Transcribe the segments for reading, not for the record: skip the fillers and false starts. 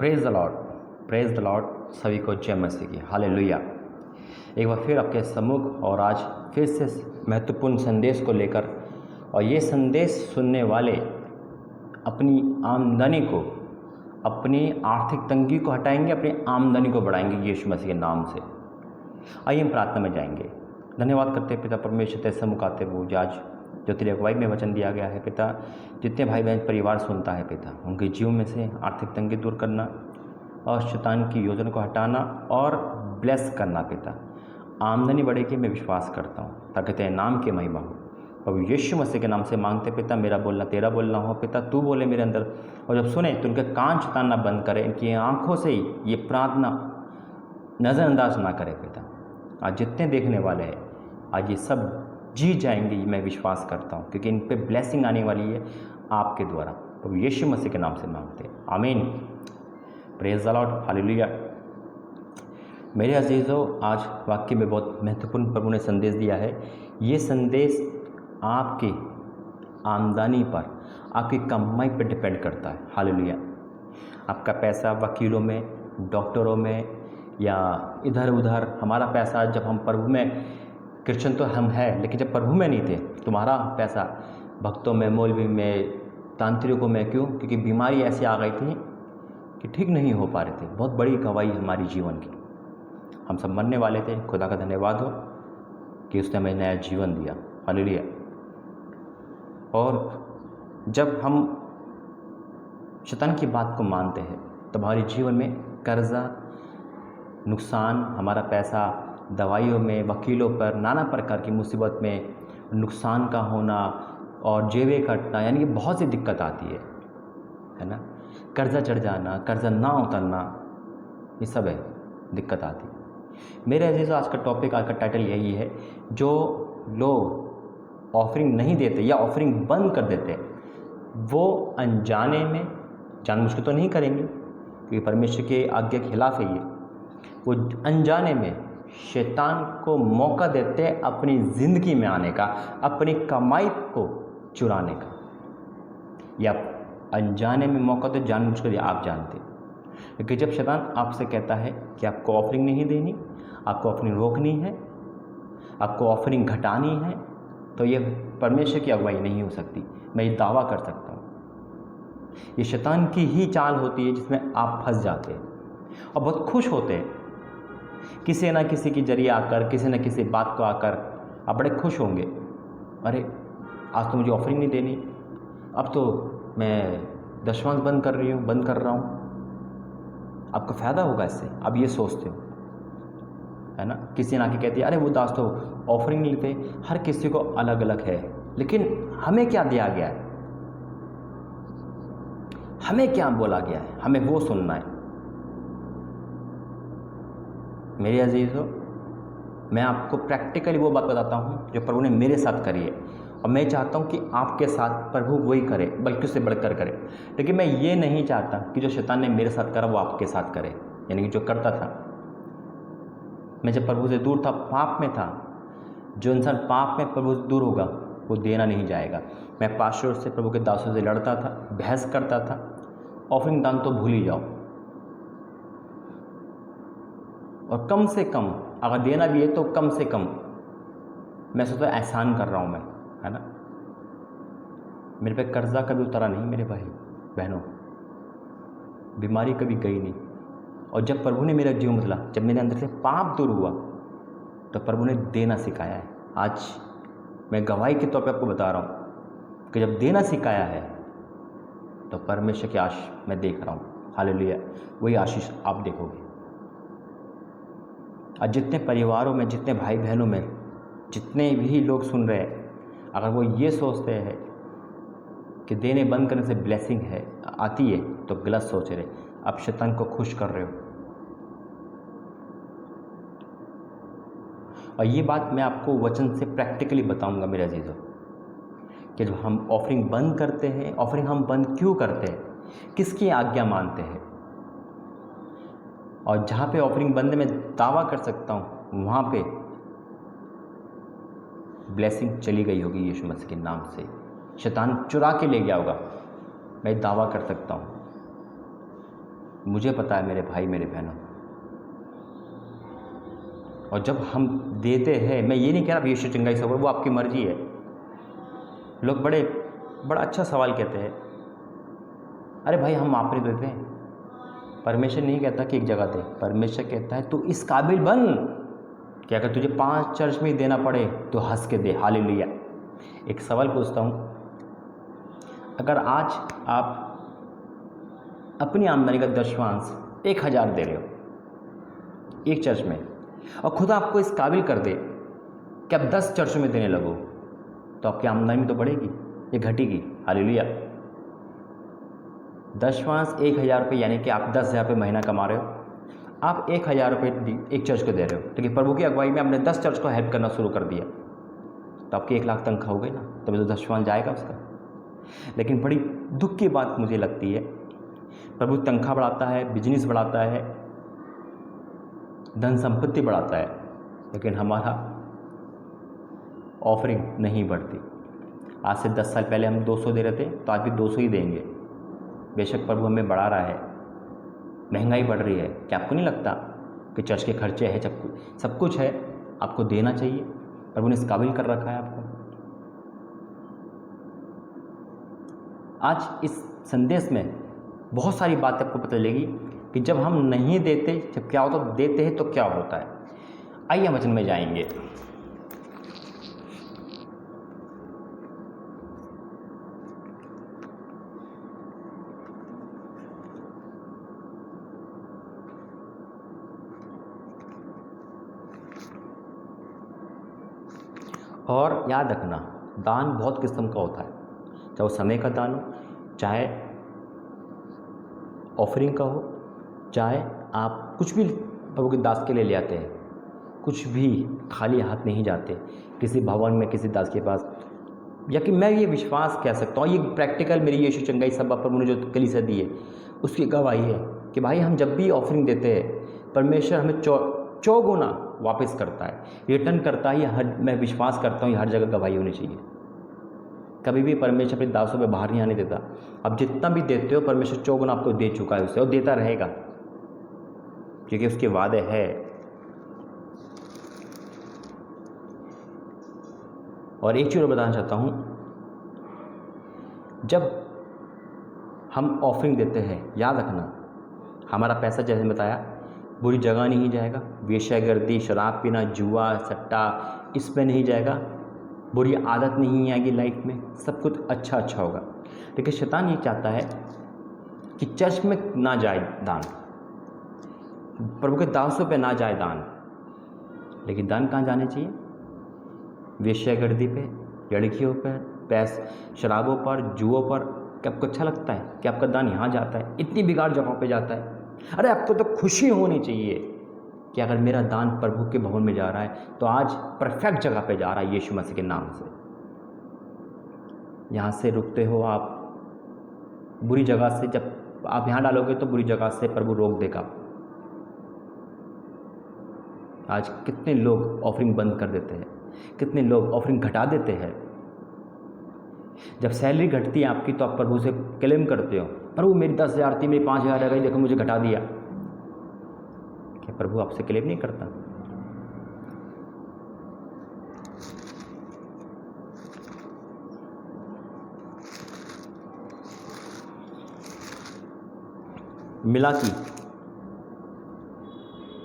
Praise the Lord. सभी को जय मसीह की, हालेलुया। एक बार फिर आपके सम्मुख और आज फिर से महत्वपूर्ण संदेश को लेकर, और ये संदेश सुनने वाले अपनी आमदनी को, अपनी आर्थिक तंगी को हटाएंगे, अपनी आमदनी को बढ़ाएंगे यीशु मसीह के नाम से। आइए हम प्रार्थना में जाएंगे। धन्यवाद करते हैं पिता परमेश्वर, तेरे सम्मुख आते हुए आज जो तेरी अगुवाई में वचन दिया गया है पिता, जितने भाई बहन परिवार सुनता है पिता, उनके जीवन में से आर्थिक तंगी दूर करना और शैतान की योजना को हटाना और ब्लेस करना पिता। आमदनी बढ़ेगी, मैं विश्वास करता हूँ, ताकि तेरे नाम की महिमा हो। अब यीशु मसीह के नाम से मांगते पिता, मेरा बोलना तेरा बोलना हो पिता, तू बोले मेरे अंदर, और जब सुने तो उनके कान शैतान ना बंद करे, इनकी आंखों से ही ये प्रार्थना नज़रअंदाज ना करे पिता। आज जितने देखने वाले हैं, आज ये सब जी जाएंगे, मैं विश्वास करता हूँ, क्योंकि इन पे ब्लेसिंग आने वाली है आपके द्वारा। तो यीशु मसीह के नाम से मांगते हैं, आमीन। Praise the Lord, hallelujah. मेरे अजीज़ों, आज वाक्य में बहुत महत्वपूर्ण प्रभु ने संदेश दिया है। ये संदेश आपकी आमदनी पर, आपकी कमाई पर डिपेंड करता है, हालेलुया। आपका पैसा वकीलों में, डॉक्टरों में या इधर उधर, हमारा पैसा जब हम प्रभु में, क्रिश्चियन तो हम हैं, लेकिन जब प्रभु में नहीं थे, तुम्हारा पैसा भक्तों में, मौलवी में, तांत्रिकों में, क्यों? क्योंकि बीमारी ऐसी आ गई थी कि ठीक नहीं हो पा रहे थे। बहुत बड़ी गवाही हमारी जीवन की, हम सब मरने वाले थे। खुदा का धन्यवाद हो कि उसने हमें नया जीवन दिया, हालेलुया। और जब हम शैतान की बात को मानते हैं तो हमारे जीवन में कर्जा, नुकसान, हमारा पैसा दवाइयों में, वकीलों पर, नाना प्रकार की मुसीबत में नुकसान का होना और जेबें कटना, यानी कि बहुत सी दिक्कत आती है ना। कर्जा चढ़ जाना, कर्जा ना उतरना, ये सब है, दिक्कत आती है। मेरे अजीज़ों, आज का टॉपिक, आज का टाइटल यही है, जो लोग ऑफरिंग नहीं देते या ऑफरिंग बंद कर देते, वो अनजाने में, जानबूझ के तो नहीं करेंगे क्योंकि परमेश्वर के आज्ञा के खिलाफ है ये, वो अनजाने में शैतान को मौका देते हैं अपनी ज़िंदगी में आने का, अपनी कमाई को चुराने का, या अनजाने में मौका तो जानबूझ कर आप जानते हैं। क्योंकि जब शैतान आपसे कहता है कि आपको ऑफरिंग नहीं देनी, आपको ऑफरिंग रोकनी है, आपको ऑफरिंग घटानी है, तो ये परमेश्वर की अगुवाई नहीं हो सकती। मैं ये दावा कर सकता हूँ, ये शैतान की ही चाल होती है जिसमें आप फंस जाते हैं और बहुत खुश होते हैं। किसी न किसी के जरिए आकर, किसी न किसी बात को आकर आप बड़े खुश होंगे, अरे आज तो मुझे ऑफरिंग नहीं देनी, अब तो मैं दशमांश बंद कर रहा हूँ, आपको फ़ायदा होगा इससे, आप ये सोचते हो, है ना। किसी ने आके कहती है, अरे वो दास तो ऑफरिंग नहीं लेते। हर किसी को अलग अलग है, लेकिन हमें क्या दिया गया है, हमें क्या बोला गया है, हमें वो सुनना है। मेरे अजीज़ों, मैं आपको प्रैक्टिकली वो बात बताता हूँ जो प्रभु ने मेरे साथ करी है, और मैं चाहता हूँ कि आपके साथ प्रभु वही करे, बल्कि उससे बढ़कर करे। लेकिन मैं ये नहीं चाहता कि जो शैतान ने मेरे साथ करा वो आपके साथ करे, यानी कि जो करता था। मैं जब प्रभु से दूर था, पाप में था, जो इंसान पाप में प्रभु से दूर होगा वो देना नहीं जाएगा। मैं पास्टर से, प्रभु के दासों से लड़ता था, बहस करता था, ऑफरिंग दान तो भूल ही जाओ, और कम से कम अगर देना भी है तो कम से कम, मैं सोचता एहसान कर रहा हूँ मैं, है ना। मेरे पे कर्जा कभी उतरा नहीं मेरे भाई बहनों, बीमारी कभी गई नहीं। और जब प्रभु ने मेरा जीवन बदला, जब मेरे अंदर से पाप दूर हुआ, तो प्रभु ने देना सिखाया है। आज मैं गवाही के तौर पे आपको बता रहा हूँ कि जब देना सिखाया है तो परमेश्वर की आशीष मैं देख रहा हूँ, हालेलुया। वही आशीष आप देखोगे। आज जितने परिवारों में, जितने भाई बहनों में, जितने भी लोग सुन रहे हैं, अगर वो ये सोचते हैं कि देने बंद करने से ब्लेसिंग है आती है, तो गलत सोच रहे, आप शैतान को खुश कर रहे हो। और ये बात मैं आपको वचन से प्रैक्टिकली बताऊंगा मेरे अजीज़ों, कि जब हम ऑफरिंग बंद करते हैं, ऑफरिंग हम बंद क्यों करते हैं, किसकी आज्ञा मानते हैं। और जहाँ पे ऑफरिंग बंद मैं दावा कर सकता हूँ, वहाँ पे ब्लेसिंग चली गई होगी यीशु मसीह के नाम से, शैतान चुरा के ले गया होगा, मैं दावा कर सकता हूँ। मुझे पता है मेरे भाई मेरे बहनों, और जब हम देते हैं, मैं ये नहीं कह रहा यीशु चंगाई सब, वो आपकी मर्जी है। लोग बड़ा अच्छा सवाल कहते हैं, अरे भाई हम आप नहीं देते हैं। परमेश्वर नहीं कहता कि एक जगह दे, परमेश्वर कहता है तू इस काबिल बन कि अगर तुझे 5 चर्च में ही देना पड़े तो हंस के दे। हालेलुया। एक सवाल पूछता हूँ, अगर आज आप अपनी आमदनी का 10वांश 1000 दे रहे हो एक चर्च में, और खुदा आपको इस काबिल कर दे कि आप 10 चर्चों में देने लगो, तो आपकी आमदनी तो बढ़ेगी या घटेगी? हालेलुया। 10वांश 1000 रुपये, यानी कि आप 10,000 रुपये महीना कमा रहे हो, आप 1000 रुपये एक चर्च को दे रहे हो, लेकिन प्रभु की अगुवाई में आपने 10 चर्च को हेल्प करना शुरू कर दिया, तो आपकी 1 लाख तनख्वाह हो गई ना, तभी तो 10वांश जाएगा उसका। लेकिन बड़ी दुख की बात मुझे लगती है, प्रभु तनख्वाह बढ़ाता है, बिजनेस बढ़ाता है, धन संपत्ति बढ़ाता है, लेकिन हमारा ऑफरिंग नहीं बढ़ती। आज से 10 साल पहले हम 200 दे रहे थे, तो आज भी 200 ही देंगे। बेशक प्रभु हमें बढ़ा रहा है, महंगाई बढ़ रही है, क्या आपको नहीं लगता कि चर्च के खर्चे हैं, सब कुछ है, आपको देना चाहिए? प्रभु ने इस काबिल कर रखा है आपको। आज इस संदेश में बहुत सारी बातें आपको पता चलेगी कि जब हम नहीं देते, जब क्या होता है, देते हैं तो क्या होता है। आइए वचन में जाएंगे। और याद रखना, दान बहुत किस्म का होता है, चाहे वो समय का दान हो, चाहे ऑफरिंग का हो, चाहे आप कुछ भी प्रभु के दास के लिए ले आते हैं, कुछ भी खाली हाथ नहीं जाते किसी भवन में, किसी दास के पास। या कि मैं ये विश्वास कह सकता हूँ, ये प्रैक्टिकल मेरी यीशु चंगाई सभा पर उन्होंने जो कलीसिया दी है उसकी गवाही है कि भाई हम जब भी ऑफरिंग देते हैं, परमेश्वर हमें चौगुना वापस करता है, रिटर्न करता है। ये मैं विश्वास करता हूँ, ये हर जगह गवाही होनी चाहिए। कभी भी परमेश्वर अपने दासों पे बाहर नहीं आने देता। अब जितना भी देते हो, परमेश्वर चौगुना आपको दे चुका है उससे, और देता रहेगा, क्योंकि उसके वादे है। और एक चीज़ और बताना चाहता हूँ, जब हम ऑफरिंग देते हैं, याद रखना हमारा पैसा जैसे बताया बुरी जगह नहीं जाएगा, वेश्यागर्दी, शराब पीना, जुआ, सट्टा, इसमें नहीं जाएगा, बुरी आदत नहीं आएगी लाइफ में, सब कुछ अच्छा होगा। लेकिन शैतान ये चाहता है कि चर्च में ना जाए दान, प्रभु के दासों पे ना जाए दान, लेकिन दान कहाँ जाने चाहिए? वेश्यागर्दी पे, लड़कियों पर, शराबों पर, जुओं पर। क्या आपको अच्छा लगता है कि आपका दान यहाँ जाता है? इतनी बिगाड़ जगहों पे जाता है। अरे आपको तो खुशी होनी चाहिए कि अगर मेरा दान प्रभु के भवन में जा रहा है तो आज परफेक्ट जगह पे जा रहा है, यीशु मसीह के नाम से। यहाँ से रुकते हो आप बुरी जगह से, जब आप यहाँ डालोगे तो बुरी जगह से प्रभु रोक देगा। आज कितने लोग ऑफरिंग बंद कर देते हैं, कितने लोग ऑफरिंग घटा देते हैं। जब सैलरी घटती है आपकी तो आप प्रभु से क्लेम करते हो, प्रभु मेरी 10,000 थी, मेरी 5,000 रह गई, देखो मुझे घटा दिया। क्या प्रभु आपसे क्लेम नहीं करता?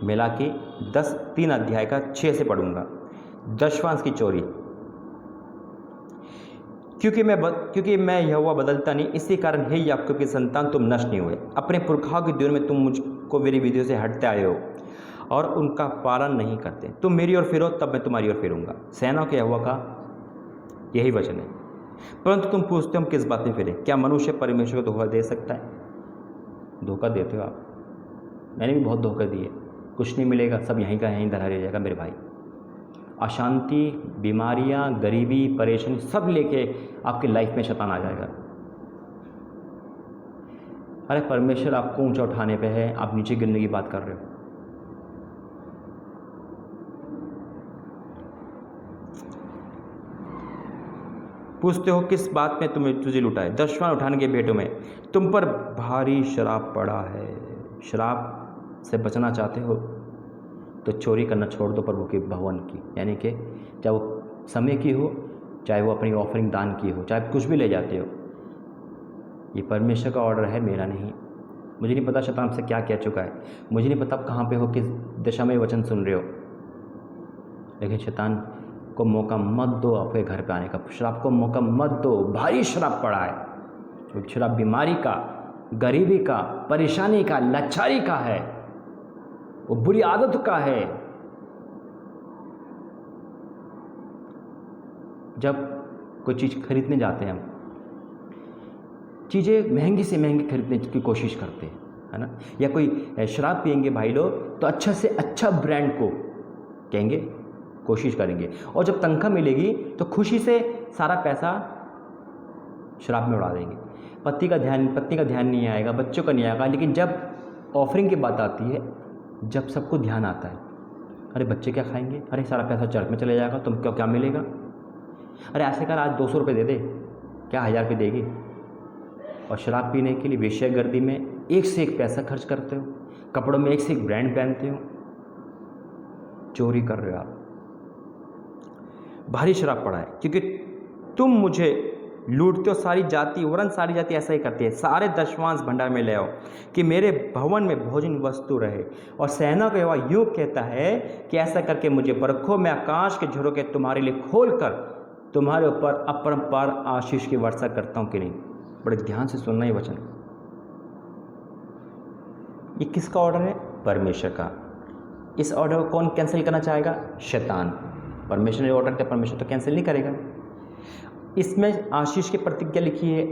मिलाकी 3 अध्याय का 6 से पढ़ूंगा। 10वांश की चोरी। क्योंकि मैं यहोवा बदलता नहीं, इसी कारण हे याकूब की संतान तुम नष्ट नहीं हुए। अपने पुरखाओं के दिनों में तुम मुझको मेरी विधियों से हटते आए हो और उनका पालन नहीं करते। तुम मेरी ओर फिरो, तब मैं तुम्हारी ओर फिरूंगा। सेनाओं के यहोवा का यही वचन है। परंतु तुम पूछते हो हम किस बात में फिरे? क्या मनुष्य परमेश्वर को धोखा दे सकता है? धोखा देते हो आप, मैंने भी बहुत धोखा दिए। कुछ नहीं मिलेगा, सब यहीं का यहीं धरा रह जाएगा मेरे भाई। अशांति, बीमारियां, गरीबी, परेशानी सब लेके आपकी लाइफ में शैतान आ जाएगा। अरे परमेश्वर आपको ऊंचा उठाने पे है, आप नीचे गिरने की बात कर रहे हो। पूछते हो किस बात में तुझे लुटाए? 10वां उठाने के भेंटों में तुम पर भारी शराब पड़ा है। शराब से बचना चाहते हो तो चोरी करना छोड़ दो प्रभु के भवन की, यानी कि चाहे वो समय की हो, चाहे वो अपनी ऑफरिंग दान की हो, चाहे कुछ भी ले जाते हो। ये परमेश्वर का ऑर्डर है, मेरा नहीं। मुझे नहीं पता शैतान आपसे क्या कह चुका है, मुझे नहीं पता आप कहाँ पे हो, किस दिशा में वचन सुन रहे हो, लेकिन शैतान को मौका मत दो आपके घर पे आने का। शराब को मौका मत दो। भारी शराब पड़ा है, वो शराब बीमारी का, गरीबी का, परेशानी का, लाचारी का है, वो बुरी आदत का है। जब कोई चीज़ खरीदने जाते हैं हम, चीज़ें महंगी से महंगी खरीदने की कोशिश करते हैं, है ना। या कोई शराब पियेंगे भाई लोग तो अच्छा से अच्छा ब्रांड को कहेंगे, कोशिश करेंगे, और जब तनख्वाह मिलेगी तो खुशी से सारा पैसा शराब में उड़ा देंगे। पत्नी का ध्यान नहीं आएगा, बच्चों का नहीं आएगा। लेकिन जब ऑफरिंग की बात आती है, जब सबको ध्यान आता है, अरे बच्चे क्या खाएंगे, अरे सारा पैसा चर्च में चले जाएगा, तुम क्या मिलेगा, अरे ऐसे कर आज 200 रुपये दे दे, क्या 1000 रुपये देगी। और शराब पीने के लिए वेश्यागर्दी में एक से एक पैसा खर्च करते हो, कपड़ों में एक से एक ब्रांड पहनते हो, चोरी कर रहे हो आप। भारी शराब पड़ा है क्योंकि तुम मुझे लूटते हो। सारी जाति, वरन सारी जाति ऐसा ही करती है। सारे दशवांश भंडार में ले आओ कि मेरे भवन में भोजन वस्तु रहे। और सेना का यहोवा यूँ कहता है कि ऐसा करके मुझे परखो, मैं आकाश के झरोखे तुम्हारे लिए खोल कर तुम्हारे ऊपर अपरंपार आशीष की वर्षा करता हूँ कि नहीं। बड़े ध्यान से सुनना ये वचन। ये किसका ऑर्डर है? परमेश्वर का। इस ऑर्डर को कौन कैंसिल करना चाहेगा? शैतान। परमेश्वर ने ऑर्डर किया, परमेश्वर तो कैंसिल नहीं करेगा। इसमें आशीष की प्रतिज्ञा लिखी है,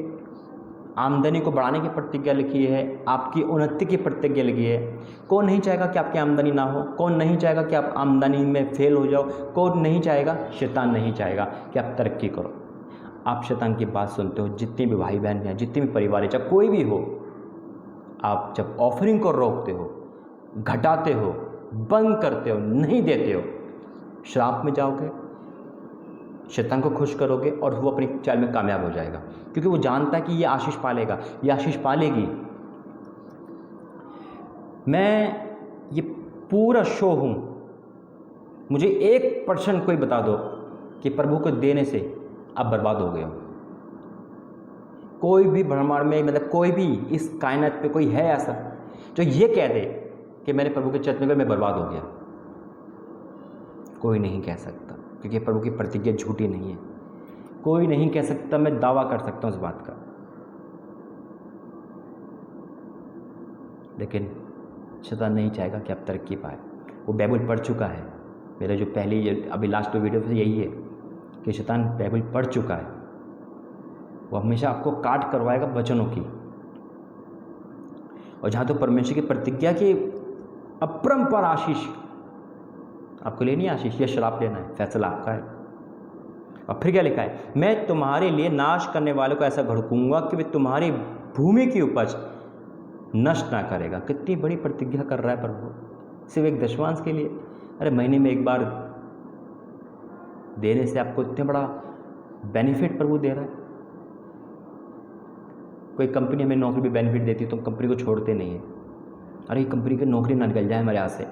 आमदनी को बढ़ाने की प्रतिज्ञा लिखी है, आपकी उन्नति की प्रतिज्ञा लिखी है। कौन नहीं चाहेगा कि आपकी आमदनी ना हो? कौन नहीं चाहेगा कि आप आमदनी में फेल हो जाओ? कौन नहीं चाहेगा? शैतान नहीं चाहेगा कि आप तरक्की करो। आप शैतान की बात सुनते हो। जितने भी भाई बहन हैं, जितने भी परिवार है, चाहे कोई भी हो, आप जब ऑफरिंग को रोकते हो, घटाते हो, बंद करते हो, नहीं देते हो, श्राप में जाओगे, शैतान को खुश करोगे और वो अपनी चाल में कामयाब हो जाएगा, क्योंकि वो जानता है कि ये आशीष पालेगा, ये आशीष पालेगी। मैं ये पूरा शो हूँ, मुझे 1% कोई बता दो कि प्रभु को देने से आप बर्बाद हो गए हो। कोई भी ब्रह्मांड में, मतलब कोई भी इस कायनात पे कोई है ऐसा जो ये कह दे कि मैंने प्रभु के चरण में गए, मैं बर्बाद हो गया? कोई नहीं कह सकता, क्योंकि प्रभु की प्रतिज्ञा झूठी नहीं है। कोई नहीं कह सकता, मैं दावा कर सकता हूँ इस बात का। लेकिन शैतान नहीं चाहेगा कि आप तरक्की पाए। वो बाइबल पढ़ चुका है। मेरा जो पहली अभी लास्ट वीडियो से यही है कि शैतान बाइबल पढ़ चुका है। वो हमेशा आपको काट करवाएगा वचनों की। और जहाँ तो परमेश्वर की प्रतिज्ञा की अपरंपार आशीष आपको लेनी है, आशीष या श्राप लेना है, फैसला आपका है। और फिर क्या लिखा है? मैं तुम्हारे लिए नाश करने वालों को ऐसा भड़कूंगा कि वे तुम्हारी भूमि की उपज नष्ट ना करेगा। कितनी बड़ी प्रतिज्ञा कर रहा है प्रभु, सिर्फ एक दशवांश के लिए। अरे महीने में एक बार देने से आपको इतना बड़ा बेनिफिट प्रभु दे रहा है। कोई कंपनी हमें नौकरी भी बेनिफिट देती है तो कंपनी को छोड़ते नहीं है। अरे ये कंपनी की नौकरी ना निकल जाए हमारे यहाँ से।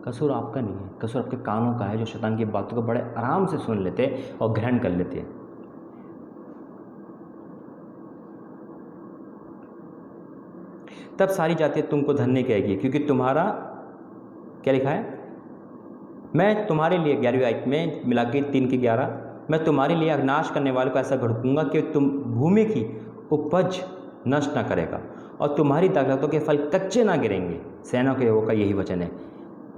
कसूर आपका नहीं है, कसूर आपके कानों का है, जो शैतान की बातों को बड़े आराम से सुन लेते हैं और ग्रहण कर लेते हैं। तब सारी जातियां तुमको धन्य कहेगी, क्योंकि तुम्हारा क्या लिखा है? मैं तुम्हारे लिए 11वीं आयत में मिला के 3:11, मैं तुम्हारे लिए नाश करने वालों को ऐसा भड़कूंगा कि तुम भूमि की उपज नष्ट ना करेगा और तुम्हारी ताकतों के फल कच्चे ना गिरेंगे। सेना के यहोवा का यही वचन है।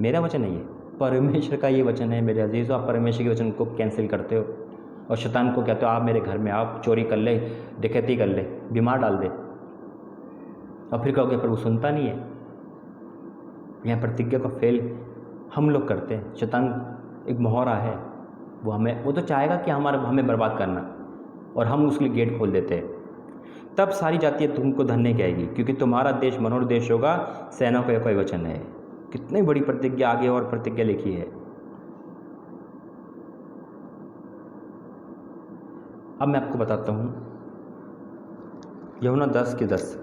मेरा वचन नहीं है, परमेश्वर का ये वचन है। मेरे अजीज़ों, आप परमेश्वर के वचन को कैंसिल करते हो और शैतान को कहते हो आप मेरे घर में आप चोरी कर ले, डकैती कर ले, बीमार डाल दे, और फिर कहोगे प्रभु सुनता नहीं है। यह प्रतिज्ञा को फेल हम लोग करते हैं। शैतान एक मोहरा है, वो तो चाहेगा कि हमें बर्बाद करना, और हम उसके लिए गेट खोल देते हैं। तब सारी जातियाँ तुमको धन्य कहेगी, क्योंकि तुम्हारा देश मनोहर देश होगा। सेना का कोई वचन है। कितनी बड़ी प्रतिज्ञा आगे और प्रतिज्ञा लिखी है। अब मैं आपको बताता हूँ यूहन्ना 10:10।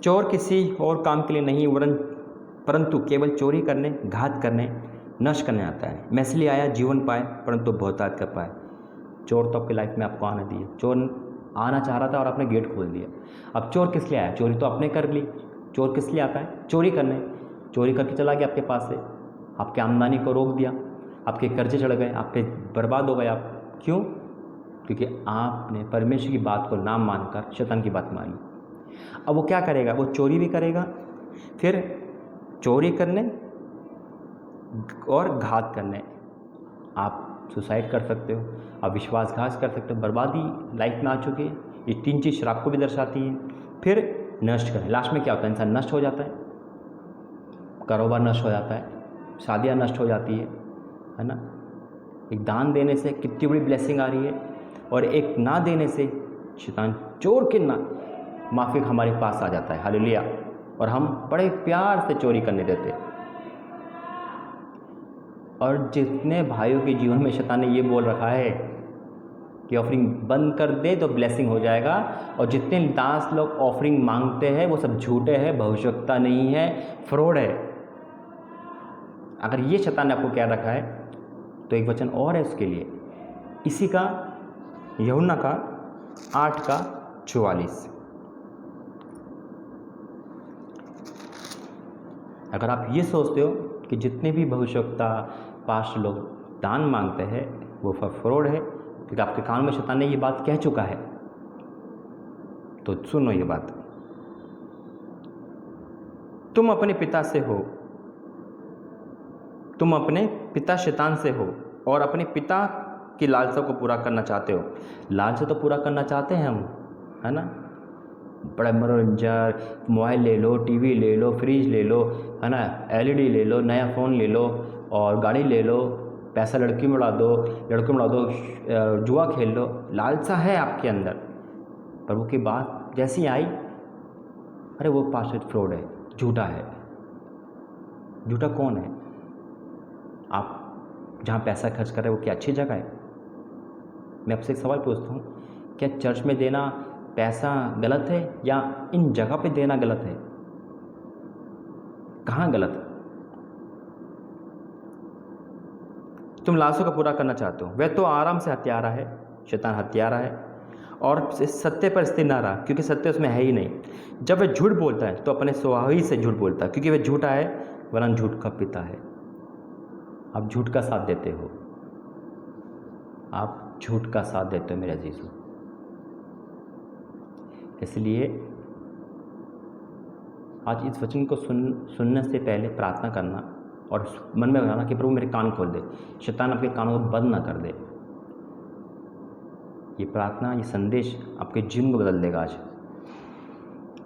चोर किसी और काम के लिए नहीं परंतु केवल चोरी करने, घात करने, नष्ट करने आता है। मैं इसलिए आया जीवन पाए परंतु बहुतायत कर पाए। चोर तो आपकी लाइफ में आपको आने दिए। चोर आना चाह रहा था और आपने गेट खोल दिया। अब चोर किस लिए आया? चोरी तो आपने कर ली। चोर किस लिए आता है? चोरी करने। चोरी करके चला गया आपके पास से, आपकी आमदनी को रोक दिया, आपके कर्जे चढ़ गए, आपके बर्बाद हो गए आप। क्यों? क्योंकि आपने परमेश्वर की बात को ना मानकर शैतान की बात मानी। अब वो क्या करेगा? वो चोरी भी करेगा, फिर चोरी करने और घात करने। आप सुसाइड कर सकते हो, आप विश्वासघात कर सकते हो, बर्बादी लाइफ में आ चुकी है। ये 3 चीज़ शराब को भी दर्शाती है। फिर नष्ट करें। लास्ट में क्या होता है? इंसान नष्ट हो जाता है, कारोबार नष्ट हो जाता है, शादियाँ नष्ट हो जाती है ना। एक दान देने से कितनी बड़ी ब्लेसिंग आ रही है, और एक ना देने से शैतान चोर के ना माफिक हमारे पास आ जाता है। हालेलुया। और हम बड़े प्यार से चोरी करने देते। और जितने भाइयों के जीवन में शैतान ने ये बोल रखा है कि ऑफरिंग बंद कर दे तो ब्लेसिंग हो जाएगा, और जितने दास लोग ऑफरिंग मांगते हैं वो सब झूठे हैं, भविष्यवक्ता नहीं है, फ्रॉड है। अगर ये शैतान ने आपको क्या रखा है तो एक वचन और है उसके लिए, इसी का यूहन्ना का 8:44। अगर आप ये सोचते हो कि जितने भी भविष्यवक्ता पास्ट लोग दान मांगते हैं वो फ्रॉड है, क्योंकि आपके कान में शैतान ने ये बात कह चुका है, तो सुनो ये बात। तुम अपने पिता से हो, तुम अपने पिता शैतान से हो और अपने पिता की लालसा को पूरा करना चाहते हो। लालसा तो पूरा करना चाहते हैं हम, है ना। बड़ा मनोरंजन, मोबाइल ले लो, टीवी ले लो, फ्रिज ले लो, है ना, एलईडी ले लो, नया फ़ोन ले लो और गाड़ी ले लो, पैसा लड़की में उड़ा दो, लड़कों में उड़ा दो, जुआ खेल लो। लालसा है आपके अंदर। प्रभु की बात जैसी आई, अरे वो पास्ट फ्रॉड है, झूठा है। झूठा कौन है? आप जहाँ पैसा खर्च कर रहे हो वो क्या अच्छी जगह है? मैं आपसे एक सवाल पूछता हूँ, क्या चर्च में देना पैसा गलत है या इन जगह पे देना गलत है? कहाँ गलत है? तुम लालसों का पूरा करना चाहते हो। वह तो आराम से हत्यारा है, शैतान हत्यारा है, और सत्य पर स्थिर ना रहा, क्योंकि सत्य उसमें है ही नहीं। जब वह झूठ बोलता है तो अपने स्वभाव ही से झूठ बोलता है, क्योंकि वह झूठा है वरन झूठ का पिता है। आप झूठ का साथ देते हो, आप झूठ का साथ देते हो मेरे अजीज़ों। इसलिए आज इस वचन को सुनने से पहले प्रार्थना करना और मन में बताना कि प्रभु मेरे कान खोल दे, शैतान आपके कानों को बंद ना कर दे। ये प्रार्थना, ये संदेश आपके जीवन को बदल देगा। आज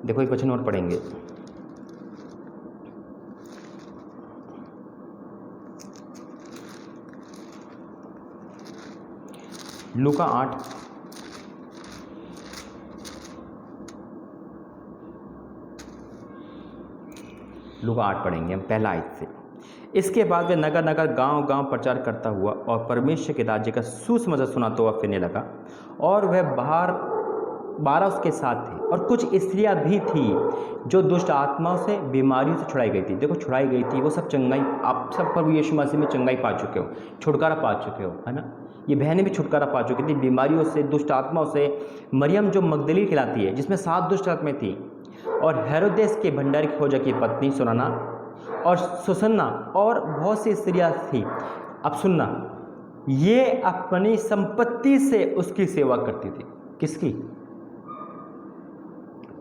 देखो एक वचन और पढ़ेंगे, लूका 8 पढ़ेंगे हम, पहला आयत से। इसके बाद वह नगर नगर गांव गांव प्रचार करता हुआ और परमेश्वर के राज्य का सुसमाचार सुनाता हुआ फिरने लगा, और वह 12 उसके साथ थे, और कुछ स्त्रियां भी थी जो दुष्ट आत्माओं से, बीमारियों से छुड़ाई गई थी। देखो छुड़ाई गई थी, वो सब चंगाई, आप सब प्रभु यीशु मसीह में चंगाई पा चुके हो, छुटकारा पा चुके हो, है ना। ये बहनें भी छुटकारा पा चुकी थी बीमारियों से, दुष्ट आत्माओं से। मरियम जो मगदली कहलाती है, जिसमें 7 दुष्ट आत्माएं थी, और हेरोदेस के भंडारी खोजा की पत्नी सुनाना और सुसन्ना और बहुत सी स्त्रियां थी। अब सुनना, ये अपनी संपत्ति से उसकी सेवा करती थी। किसकी?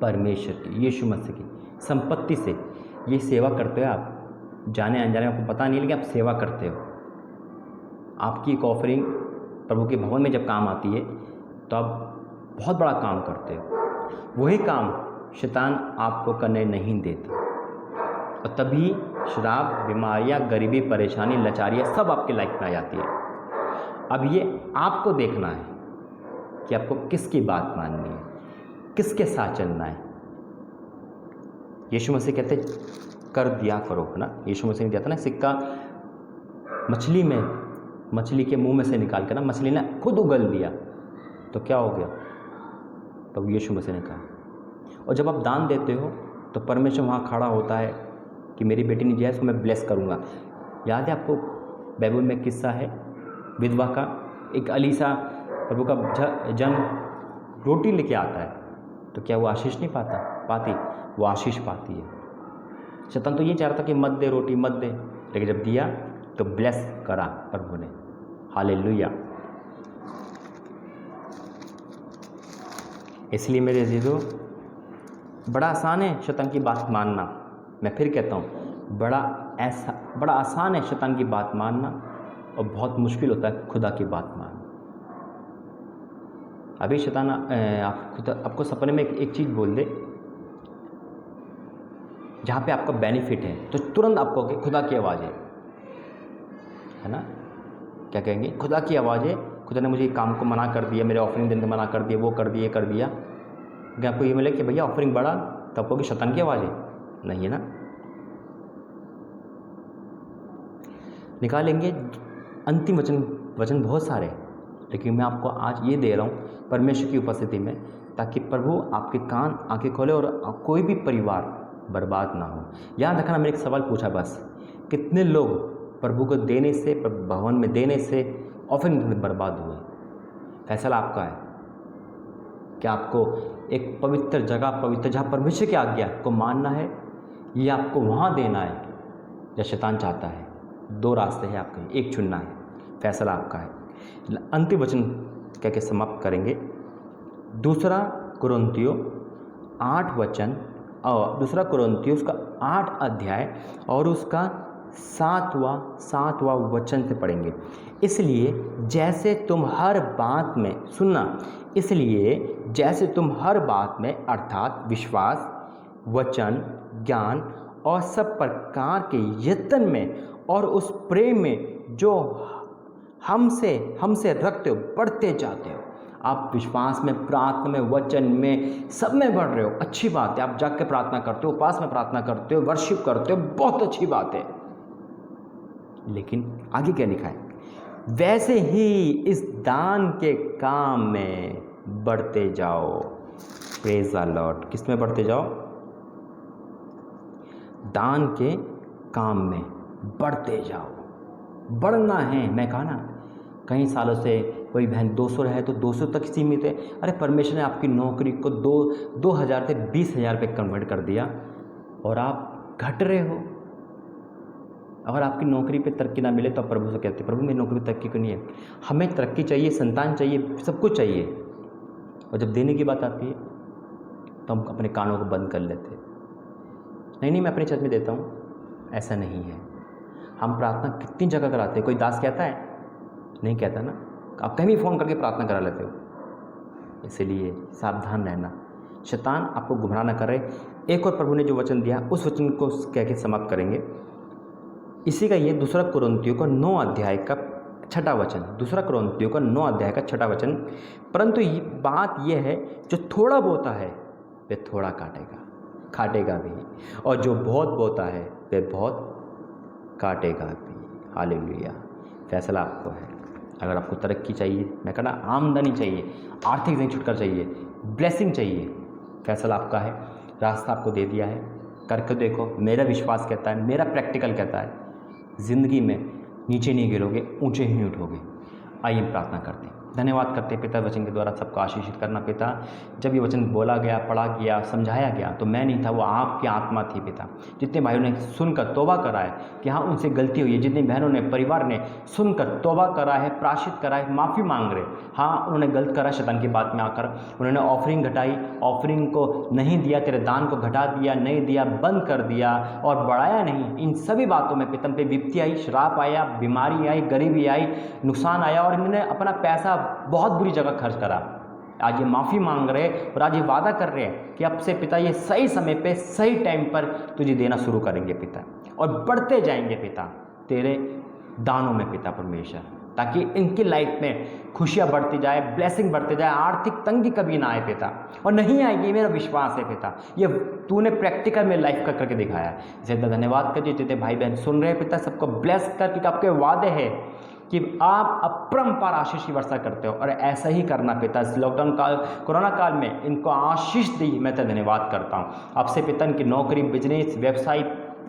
परमेश्वर की, यीशु मसीह की संपत्ति से ये सेवा करते हो आप। जाने अनजाने आपको पता नहीं, लेकिन आप सेवा करते हो। आपकी एक ऑफरिंग प्रभु के भवन में जब काम आती है तो आप बहुत बड़ा काम करते हो। वही काम शैतान आपको करने नहीं देता, और तभी शराब, बीमारियां, गरीबी, परेशानी, लाचारियाँ सब आपकी लाइफ में आ जाती है। अब ये आपको देखना है कि आपको किसकी बात माननी है, किसके साथ चलना है। यीशु मसीह कहते कर दिया करो, है ना। यीशु मसीह ने दिया था ना सिक्का मछली के मुंह में से निकाल कर ना, मछली ने खुद उगल दिया, तो क्या हो गया? तो यीशु मसीह ने कहा। और जब आप दान देते हो तो परमेश्वर वहाँ खड़ा होता है कि मेरी बेटी ने दिया है, इसको मैं ब्लेस करूँगा। याद है आपको बाइबल में किस्सा है विधवा का। एक अलीसा प्रभु का जन रोटी लेके आता है, तो क्या वो आशीष नहीं पाती? वो आशीष पाती है। शैतान तो ये चाह रहा था कि मत दे रोटी, मत दे, लेकिन जब दिया तो ब्लेस करा प्रभु ने। हालेलुया। इसलिए मेरे अजीजों, बड़ा आसान है शैतान की बात मानना। मैं फिर कहता हूँ, बड़ा आसान है शैतान की बात मानना, और बहुत मुश्किल होता है खुदा की बात मानना। अभी शैतान आपको सपने में एक चीज़ बोल दे जहाँ पे आपका बेनिफिट है, तो तुरंत आपको खुदा की आवाज़ है ना, क्या कहेंगे? खुदा की आवाज़ है, खुदा ने मुझे काम को मना कर दिया, मेरे ऑफरिंग देने को मना कर दिया, वो कर दिया, कर दिया। क्या आपको ये मिले कि भैया ऑफरिंग बढ़ा, तो आपको कि शैतान की आवाज़ है? नहीं है ना। निकालेंगे अंतिम वचन बहुत सारे, लेकिन मैं आपको आज ये दे रहा हूँ परमेश्वर की उपस्थिति में, ताकि प्रभु आपके कान आंखें खोले और कोई भी परिवार बर्बाद ना हो। याद रखना, मैंने एक सवाल पूछा बस, कितने लोग प्रभु को देने से, भवन में देने से, ऑफरिंग में बर्बाद हुए? फैसला आपका है। क्या आपको एक पवित्र जगह, जहाँ परमेश्वर की आज्ञा को मानना है, या आपको वहाँ देना है या शैतान चाहता है? दो रास्ते हैं आपके, एक चुनना है, फैसला आपका है। अंतिम वचन कह के समाप्त करेंगे। दूसरा कुरिन्थियों 8 वचन, और दूसरा कुरिन्थियों उसका 8 अध्याय और उसका 7वां वचन से पढ़ेंगे। इसलिए जैसे तुम हर बात में, सुनना, इसलिए जैसे तुम हर बात में, अर्थात विश्वास, वचन, ज्ञान और सब प्रकार के यत्न में और उस प्रेम में जो हमसे रखते हो, बढ़ते जाते हो। आप विश्वास में, प्रार्थना में, वचन में, सब में बढ़ रहे हो, अच्छी बात है। आप जाग के प्रार्थना करते हो, उपास में प्रार्थना करते हो, वर्शिप करते हो, बहुत अच्छी बात है। लेकिन आगे क्या लिखा है? वैसे ही इस दान के काम में बढ़ते जाओ। Praise the Lord. किस में बढ़ते जाओ? दान के काम में बढ़ते जाओ। बढ़ना है। मैं कहा ना, कई सालों से कोई बहन 200 है तो 200 तक सीमित है। अरे परमेश्वर ने आपकी नौकरी को 2000 से 20,000 पे कन्वर्ट कर दिया और आप घट रहे हो। अगर आपकी नौकरी पे तरक्की ना मिले तो आप प्रभु से कहते, प्रभु मेरी नौकरी पे तरक्की क्यों नहीं है? हमें तरक्की चाहिए, संतान चाहिए, सब कुछ चाहिए। और जब देने की बात आती है तो हम अपने कानों को बंद कर लेते। नहीं, मैं अपने चर्च में देता हूँ, ऐसा नहीं है। हम प्रार्थना कितनी जगह कराते हैं। कोई दास कहता है? नहीं कहता ना। आप कहीं भी फ़ोन करके प्रार्थना करा लेते हो। इसलिए सावधान रहना, शैतान आपको गुमराह ना करे। एक और प्रभु ने जो वचन दिया, उस वचन को कह के समाप्त करेंगे। इसी का ये दूसरा कुरिन्थियों का 9 अध्याय का 6वां वचन, दूसरा कुरिन्थियों का 9 अध्याय का 6वां वचन। परंतु ये बात यह है, जो थोड़ा बोता है वह थोड़ा काटेगा भी, और जो बहुत बोता है वह बहुत काटेगा भी। हालेलुया। फैसला आपको है। अगर आपको तरक्की चाहिए, मैं कहना आमदनी चाहिए, आर्थिक से छुटकारा चाहिए, ब्लेसिंग चाहिए, फैसला आपका है। रास्ता आपको दे दिया है, करके देखो। मेरा विश्वास कहता है, मेरा प्रैक्टिकल कहता है, ज़िंदगी में नीचे नहीं गिरोगे, ऊंचे ही उठोगे। आइए प्रार्थना करते हैं। धन्यवाद करते हैं पिता, वचन के द्वारा सबको आशीषित करना। पिता, जब ये वचन बोला गया, पढ़ा गया, समझाया गया, तो मैं नहीं था, वो आपकी आत्मा थी पिता। जितने भाइयों ने सुनकर तौबा करा है कि हाँ उनसे गलती हुई है, जितनी बहनों ने, परिवार ने सुनकर तौबा करा है, प्रायश्चित करा है, माफ़ी मांग रहे, हाँ उन्होंने गलत करा शैतान की बात में आकर, उन्होंने ऑफरिंग घटाई, ऑफरिंग को नहीं दिया, तेरे दान को घटा दिया, नहीं दिया, बंद कर दिया और बढ़ाया नहीं। इन सभी बातों में पिता पे विपत्ति आई, श्राप आया, बीमारी आई, गरीबी आई, नुकसान आया, और इन्होंने अपना पैसा बहुत बुरी जगह खर्च करा। आज ये माफ़ी मांग रहे और आज ये वादा कर रहे हैं कि अब से पिता ये सही समय पे, सही टाइम पर तुझे देना शुरू करेंगे पिता, और बढ़ते जाएंगे पिता तेरे दानों में पिता परमेश्वर। ताकि इनकी लाइफ में खुशियाँ बढ़ती जाए, ब्लेसिंग बढ़ती जाए, आर्थिक तंगी कभी ना आए पिता, और नहीं आएगी, ये मेरा विश्वास है पिता। ये तूने प्रैक्टिकल में लाइफ का करके दिखाया है। इसे धन्यवाद कर जितने भाई बहन सुन रहे हैं पिता, सबको ब्लेस कर, क्योंकि आपके वादे हैं कि आप अपरंपार आशीष की वर्षा करते हो, और ऐसा ही करना पिता। इस लॉकडाउन काल, कोरोना काल में इनको आशीष दी, मैं तो धन्यवाद करता हूँ आपसे पिता। इनकी नौकरी, बिजनेस, व्यवसाय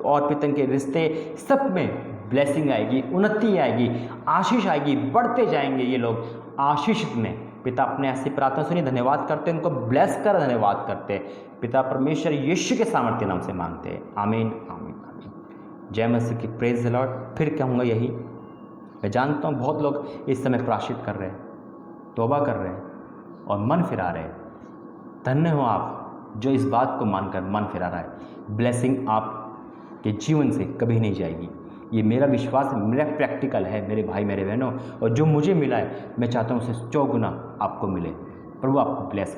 और पिता के रिश्ते, सब में ब्लेसिंग आएगी, उन्नति आएगी, आशीष आएगी, बढ़ते जाएंगे ये लोग आशीषित में पिता। अपने ऐसी प्रार्थना सुनी, धन्यवाद करते हैं, उनको ब्लेस कर धन्यवाद करते हैं पिता। परमेश्वर यीशु के सामर्थ्य नाम से मांगते हैं, आमीन आमीन आमीन। जय मसीह की, प्रेज द लॉर्ड। फिर कहूँगा यही, मैं जानता हूँ बहुत लोग इस समय प्रायश्चित कर रहे हैं, तौबा कर रहे हैं और मन फिरा रहे हैं। धन्य हो आप जो इस बात को मानकर मन फिरा रहा है। ब्लेसिंग आपके जीवन से कभी नहीं जाएगी, ये मेरा विश्वास है, मेरा प्रैक्टिकल है मेरे भाई मेरे बहनों। और जो मुझे मिला है मैं चाहता हूँ उसे 4 गुना आपको मिले। प्रभु आपको ब्लेस